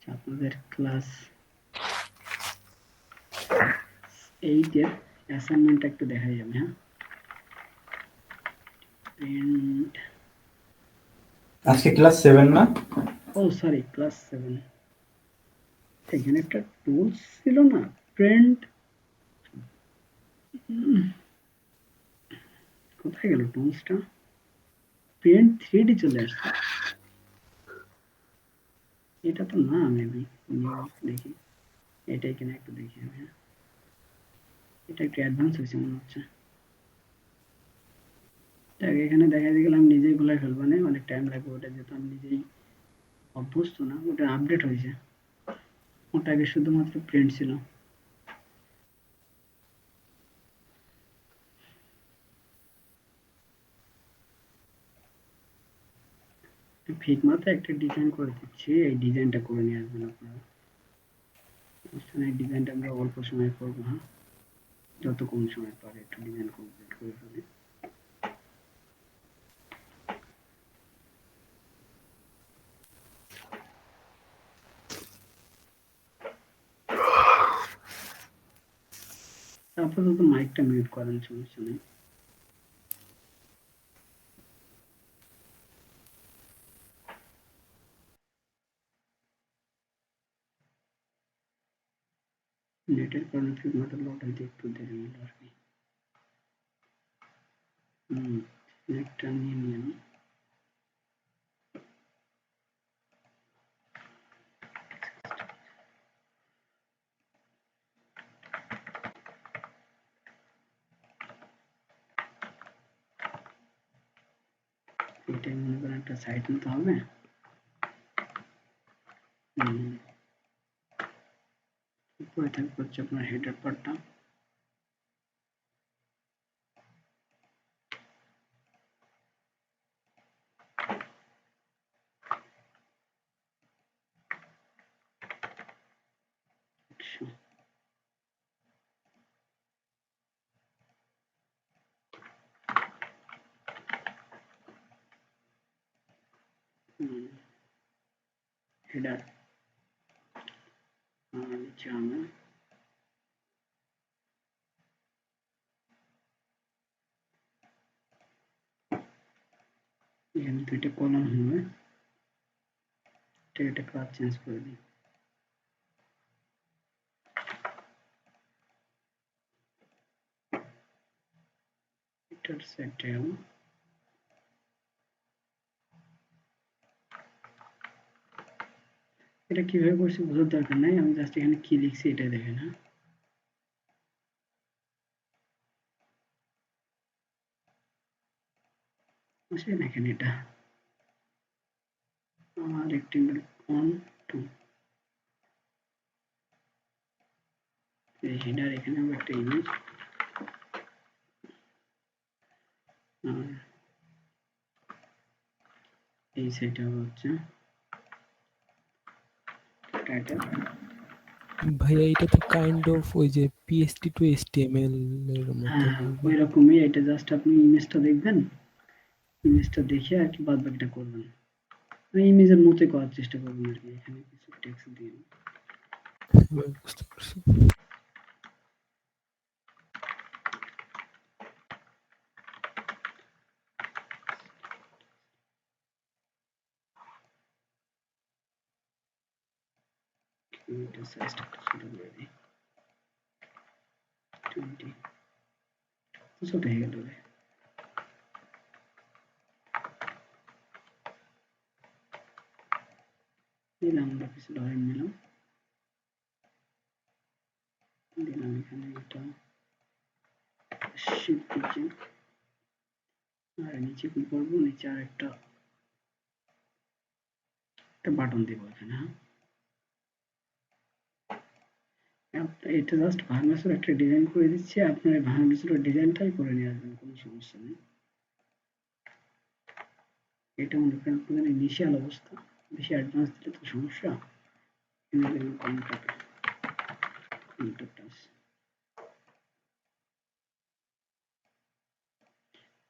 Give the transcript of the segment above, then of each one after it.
আপনাদের ক্লাস 8 এর অ্যাসাইনমেন্টটা একটু দেখাই যাবে। হ্যাঁ, প্রিন্ট, আজকে ক্লাস 7 না? ও সরি, ক্লাস 7। এখানে একটা টুলস ছিল না, প্রিন্ট, কোথায় গেল টুলসটা? প্রিন্ট 3D চলে আসছে। এটা তো না, মেবি নিউ দেখি, এটাই কিনা একটু দেখি আমি। হ্যাঁ, এটা একটু অ্যাডভান্স হয়েছে মনে হচ্ছে। দেখ, এখানে দেখাতে গেলে আমি নিজেই ভুলাই ফেলবো, না অনেক টাইম লাগবে ওটা, যেহেতু আমি নিজেই অভ্যস্ত না। ওটা আপডেট হয়েছে, ওটা আগে শুধুমাত্র প্রিন্ট ছিল। ফিগমাতে একটা ডিজাইন করে দিচ্ছি, এই ডিজাইনটা করে নিয়ে আসবেন আপনারা। এই ডিজাইনটা আমরা অল্প সময় করবো। হ্যাঁ, যত কম সময় পারে একটু ডিজাইন কমপ্লিট করে ফেলি। আপাতত মাইকটা মিউট করেন, সমস্যা নেই। নেটের কারণে ফিগমাটা লোড হইতে একটু দেরি হলো আর কি। নেটটা নিয়ে নিন। এটাই মনে করেন একটা সাইট নিতে হবে। উপরে থাকবে হচ্ছে আপনার হেডার পার্টটা। হেডার নিচে আমরা এখানে দুইটা কলাম হবে, এটা কালার চেঞ্জ করে দিই। এটার সেটেল, এটা কিভাবে করছি বোঝার দরকার নাই, আমি জাস্ট এখানে কি লিখছি এটাই দেখেন। হ্যাঁ, আসলে দেখেন এটা রেক্টেঙ্গল 1 2, এই হেডার, এখানে আমরা একটা ইমেজ, আর এই সাইডে হচ্ছে টাইটেল। ভাইয়া এটা তো কাইন্ড অফ ওই যে PHP টু HTML এর মতো হ্যাঁ, বলবো। ওই রকমই। এটা জাস্ট আপনি ইমেজটা দেখবেন, ইমেজটা দেখে আর কি বাদ বাকিটা করবেন। ইমেজের মতোই করার চেষ্টা করবেন আর কি। এখানে কিছু টেক্সট দিয়ে বুঝতে পারছি। এটা সাইজটা একটু ছোট করে দিই, 20, ছোট হয়ে গেল রে। দিলাম আমরা কিছু লাইন নিলাম, দিলাম এখানে এটা শিফট নিচে, আর নিচে কি করবো, নিচে আর একটা বাটন দেবো এখানে। হ্যাঁ, এটা জাস্ট ভাঙাচোরা একটা ডিজাইন করে দিচ্ছি, আপনার এই ভাঙাচোরা ডিজাইনটাই করে নিয়ে আসবেন, কোনো সমস্যা নেই। এটা মনে করেন আপনাদের ইনিশিয়াল অবস্থা, বেশি অ্যাডভান্স দিলে তো সমস্যা। এখানে দেবেন কন্ট্যাক্ট,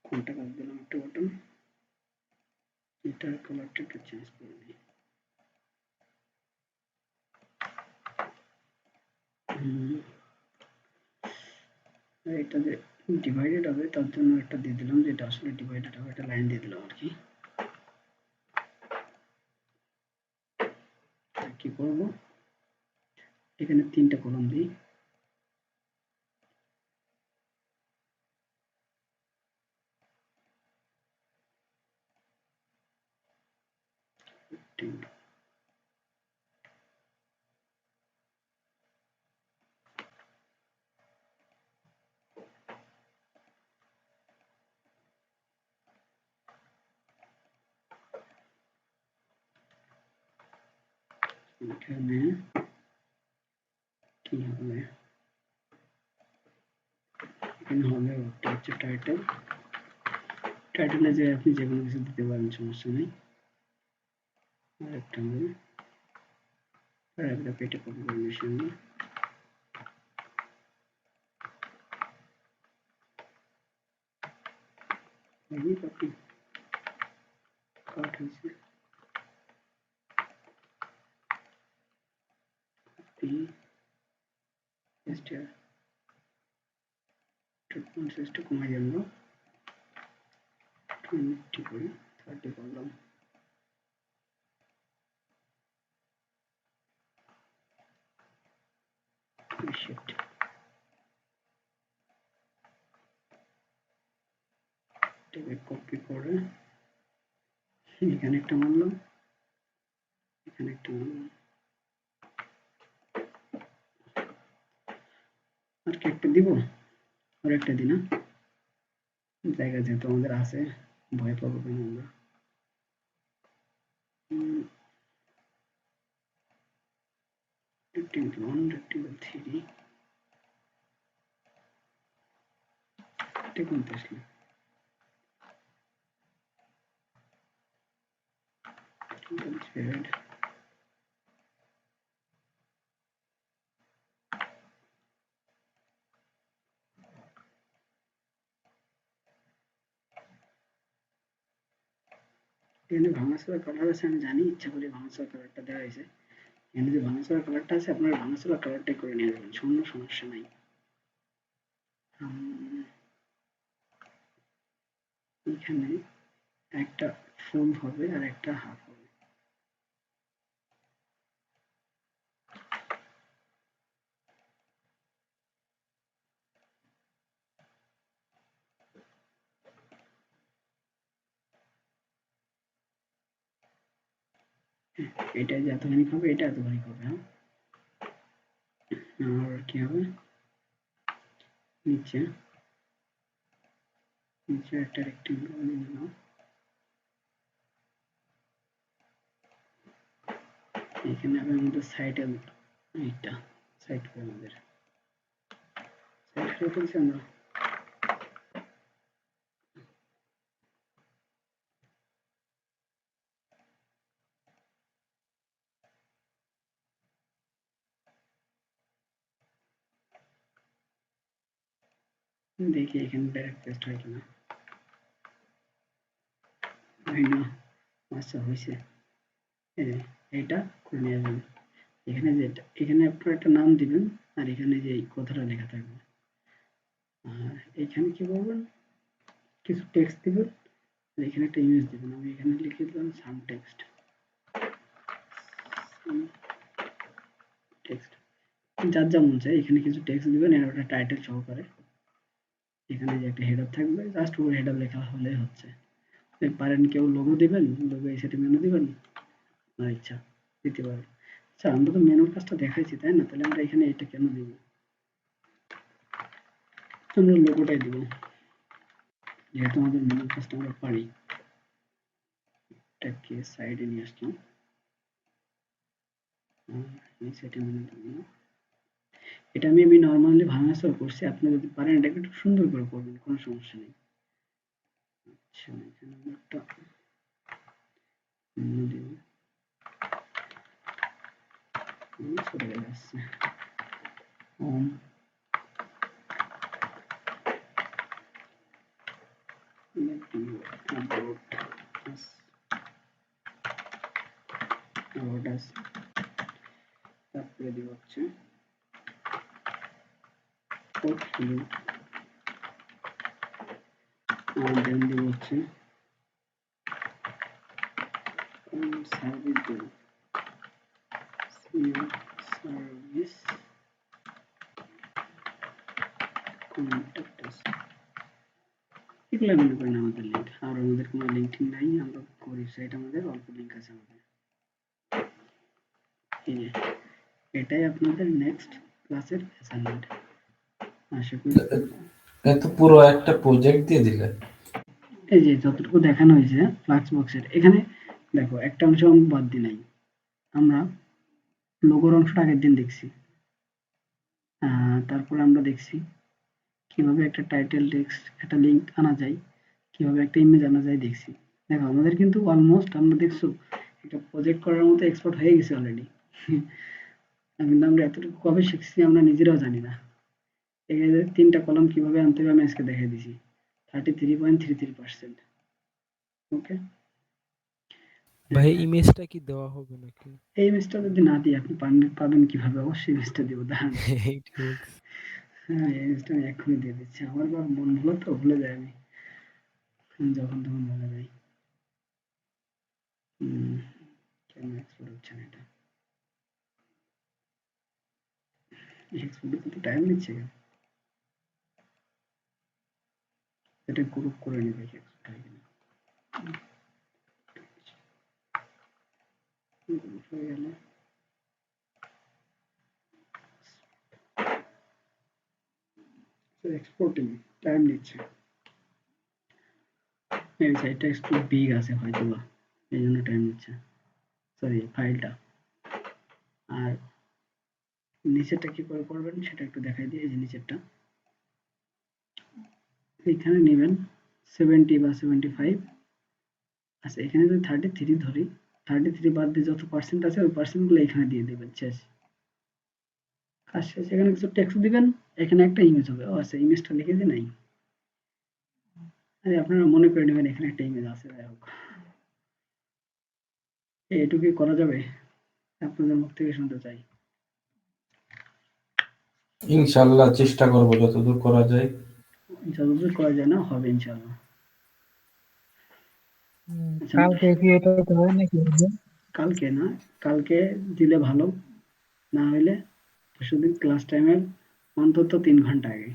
কন্ট্যাক্ট দিলাম একটা বাটন, এটার কালারটা একটু চেঞ্জ করে দিই। এটা যে ডিভাইডেড হবে তার জন্য একটা দিয়ে দিলাম, যেটা আসলে ডিভাইডেড হবে, একটা লাইন দিয়ে দিলাম আর কি। কি করব, এখানে 3টা কলাম দিই। এখানে কি হবে, এখানে হবে ওটা হচ্ছে টাইটেল। টাইটেলে যে আপনি যে কোনো কিছু দিতে পারেন, সমস্যা নেই। আর একটা হবে প্যারাগ্রাফ, এটা কপি করে নিয়েছি আমরা। এই কপি কাট হয়েছে, কপি পেস্ট, ফন্ট সাইজটা কমাই আমরা 20 করে 30 করলাম। শিট, এটাকে কপি করে এখানে একটা মারলাম, এখানে একটা মারলাম, আর কি একটা দিব, আর একটা দিই না, জায়গা যেহেতু আমাদের আছে, ভয় পাবো কেন আমরা। রেক্টেঙ্গেল 1, রেক্টেঙ্গেল 3, এটা কোনটা আসলে, রেক্টেঙ্গেল জেড, এখানে ভাঙাচোরা কালার আছে আমি জানি, ইচ্ছা করে ভাঙাচোরা কালারটা দেওয়া হয়েছে। এখানে যে ভাঙাচোরা কালারটা আছে, আপনারা ভাঙাচোরা কালারটাই করে নিয়ে যাবেন, কোনো সমস্যা নাই। এখানে একটা ফুল হবে আর একটা হাফ হবে। এটা যে এতখানি হবে, এটা এতখানি হবে। হ্যাঁ, আর কি হবে, নিচে নিচে একটা রেক্টেঙ্গেল বানিয়ে নিলাম। এখানে হবে আমাদের সাইডে, এইটা সাইড করে আমাদের সাইড করে ফেলছি আমরা। দেখি এখানে ডাইরেক্ট পেস্ট হয় কিনা, হয় না। আচ্ছা হয়েছে, এই যে এইটা করে নিয়ে যাবেন। এখানে যেটা, এখানে আপনার একটা নাম দিবেন, আর এখানে যে এই কথাটা লেখা থাকবে। আর এখানে কি করবেন, কিছু টেক্সট দিবেন, আর এখানে একটা ইমেজ দিবেন। আমি এখানে লিখে দিলাম সাম টেক্সট, টেক্সট যার যা মন চায় এখানে কিছু টেক্সট দিবেন, এর একটা টাইটেল সহকারে। এখানে যে একটা হেডার থাকবে, জাস্ট ওই হেডার লেখা হলেই হচ্ছে। পারেন কেউ লোগো দিবেন, লোগো এই সেটে মেনু দিবেন, আপনার ইচ্ছা দিতে পারেন। আচ্ছা, আমরা তো মেনুর কাজটা দেখাইছি তাই না, তাহলে আমরা এখানে এটা কেন দিব, আমরা লোগোটাই দিব, যেহেতু আমাদের মেনুর কাজটা আমরা পারি। এটাকে সাইডে নিয়ে আসলাম, এই সেটে মেনু দিব না। এটা আমি নর্মালি ভাঙাচোরা করছি, আপনি যদি পারেন এটাকে একটু সুন্দর করে করবেন, কোনো সমস্যা নেই। আচ্ছা, এখানে আমরা একটা মেনু দিব, ছোট হয়ে যাচ্ছে, হোম, তারপরে দিব হচ্ছে portfolio then দিব হচ্ছে সার্ভিস দেব সার্ভিস কন্ট্যাক্ট আছে এগুলো মনে করেন আমাদের লিঙ্ক আর আমাদের কোনো লিঙ্ক নাই আমরা ওয়েবসাইট আমাদের অল্প লিঙ্ক আছে আমাদের এই যে এটাই আপনাদের নেক্সট ক্লাসের অ্যাসাইনমেন্ট আশা করি এত পুরো একটা প্রজেক্ট দিয়ে দিলে এই যে যতটুকু দেখানো হয়েছে ফ্লাক্স বক্সের এখানে দেখো একটা অংশ আমি বাদ দিই নাই আমরা লোগোর অংশটা আগের দিন দেখছি তারপরে আমরা দেখছি কিভাবে একটা টাইটেল টেক্সট একটা লিঙ্ক আনা যায় কিভাবে একটা ইমেজ আনা যায় দেখছি দেখো আমাদের কিন্তু অলমোস্ট আমরা দেখছো একটা প্রজেক্ট করার মতো এক্সপার্ট হয়ে গেছে অলরেডি কিন্তু আমরা এতটুকু কবে শিখছি আমরা নিজেরাও জানি না এখানে 3টা কলাম কিভাবে আনতে হবে আমি আজকে দেখিয়ে দিছি 33.33%। ওকে ভাই ইমেজটা কি দেওয়া হবে নাকি? এই ইমেজটা যদি না দিই আপনি পাবেন কিভাবে অবশ্যই ইমেজটা দিব দাঁড়ান এইটা বলছি। হ্যাঁ এই ইমেজটা আমি এক্ষুনি দিয়ে দিচ্ছি আমার বা মন ভুলো তো ভুলে যাই আমি যখন তখন ভুলে যাই কেন এক্সপোর্ট হচ্ছে না এটা এক্সপোর্ট করতে টাইম নিচ্ছে কেন এটা গ্রুপ করে নিবে এক্সপোর্ট হয় কিনা গ্রুপ হয়ে গেলে এক্সপোর্টিং টাইম নিচ্ছে এই সাইটটা একটু বিগ আছে হয়তো বা এই জন্য টাইম নিচ্ছে সরি ফাইলটা আর নিচেরটা কি করে করবেন সেটা একটু দেখাই দিই এই যে নিচেরটা এখানে নেবেন 70 বা 75 আচ্ছা এখানে যদি 33 ধরি 33 বাদ দিয়ে যত পার্সেন্ট আছে ওই পার্সেন্টগুলো এখানে দিয়ে দেবেন শেষ কাজ শেষ এখানে কিছু টেক্সট দিবেন এখানে একটা ইমেজ হবে ও আচ্ছা ইমেজটা লিখে দিই নাই আরে আপনারা মনে করে নেবেন এখানে একটা ইমেজ আছে যাই হোক এইটুকুই করা যাবে আপনাদের মুখ থেকে শুনতে চাই ইনশাআল্লাহ চেষ্টা করব যতদূর করা যায় যতদূর করা যায় না হবে ইনশাআল্লাহ আচ্ছা কালকে কি এটা হয় নাকি? কালকে না কালকে দিলে ভালো না হলে পরশুদিন ক্লাস টাইমের অন্তত 3 ঘন্টা আগে